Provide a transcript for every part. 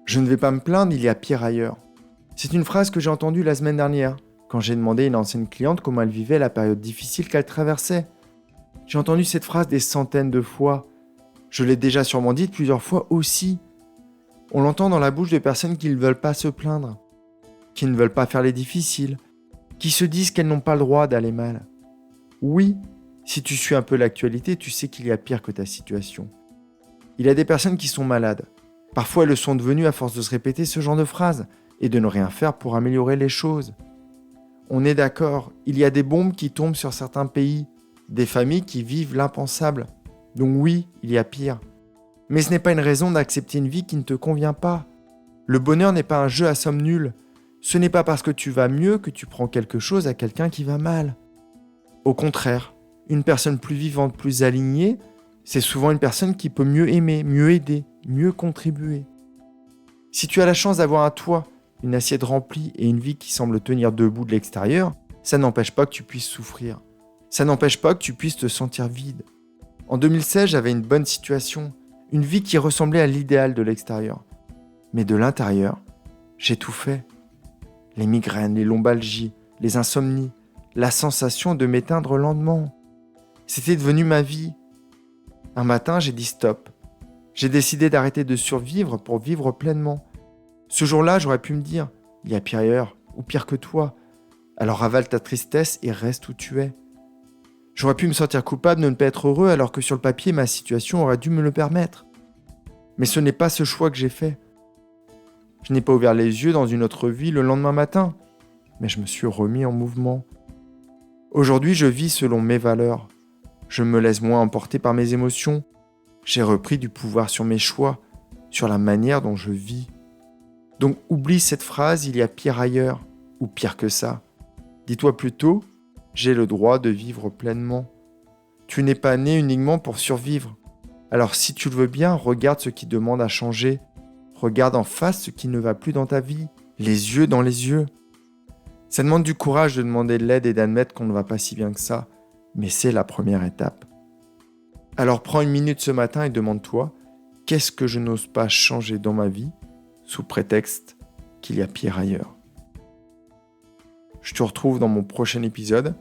Je ne vais pas me plaindre, il y a pire ailleurs. C'est une phrase que j'ai entendue la semaine dernière, quand j'ai demandé à une ancienne cliente comment elle vivait la période difficile qu'elle traversait. J'ai entendu cette phrase des centaines de fois. Je l'ai déjà sûrement dite plusieurs fois aussi. On l'entend dans la bouche de personnes qui ne veulent pas se plaindre, qui ne veulent pas faire les difficiles, qui se disent qu'elles n'ont pas le droit d'aller mal. Oui, si tu suis un peu l'actualité, tu sais qu'il y a pire que ta situation. Il y a des personnes qui sont malades. Parfois, elles le sont devenues à force de se répéter ce genre de phrases et de ne rien faire pour améliorer les choses. On est d'accord, il y a des bombes qui tombent sur certains pays, des familles qui vivent l'impensable. Donc oui, il y a pire. Mais ce n'est pas une raison d'accepter une vie qui ne te convient pas. Le bonheur n'est pas un jeu à somme nulle. Ce n'est pas parce que tu vas mieux que tu prends quelque chose à quelqu'un qui va mal. Au contraire, une personne plus vivante, plus alignée, c'est souvent une personne qui peut mieux aimer, mieux aider, mieux contribuer. Si tu as la chance d'avoir un toit, une assiette remplie et une vie qui semble tenir debout de l'extérieur, ça n'empêche pas que tu puisses souffrir. Ça n'empêche pas que tu puisses te sentir vide. En 2016, j'avais une bonne situation, une vie qui ressemblait à l'idéal de l'extérieur. Mais de l'intérieur, j'ai tout fait. Les migraines, les lombalgies, les insomnies, la sensation de m'éteindre lentement. C'était devenu ma vie. Un matin, j'ai dit stop. J'ai décidé d'arrêter de survivre pour vivre pleinement. Ce jour-là, j'aurais pu me dire, il y a pire ailleurs, ou pire que toi. Alors avale ta tristesse et reste où tu es. J'aurais pu me sentir coupable de ne pas être heureux alors que sur le papier, ma situation aurait dû me le permettre. Mais ce n'est pas ce choix que j'ai fait. Je n'ai pas ouvert les yeux dans une autre vie le lendemain matin, mais je me suis remis en mouvement. Aujourd'hui, je vis selon mes valeurs. Je me laisse moins emporter par mes émotions. J'ai repris du pouvoir sur mes choix, sur la manière dont je vis. Donc oublie cette phrase, il y a pire ailleurs, ou pire que ça. Dis-toi plutôt, j'ai le droit de vivre pleinement. Tu n'es pas né uniquement pour survivre. Alors si tu le veux bien, regarde ce qui demande à changer. Regarde en face ce qui ne va plus dans ta vie, les yeux dans les yeux. Ça demande du courage de demander de l'aide et d'admettre qu'on ne va pas si bien que ça, mais c'est la première étape. Alors prends une minute ce matin et demande-toi, qu'est-ce que je n'ose pas changer dans ma vie sous prétexte qu'il y a pire ailleurs. Je te retrouve dans mon prochain épisode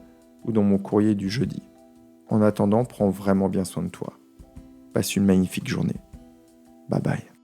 ou dans mon courrier du jeudi. En attendant, prends vraiment bien soin de toi. Passe une magnifique journée. Bye bye.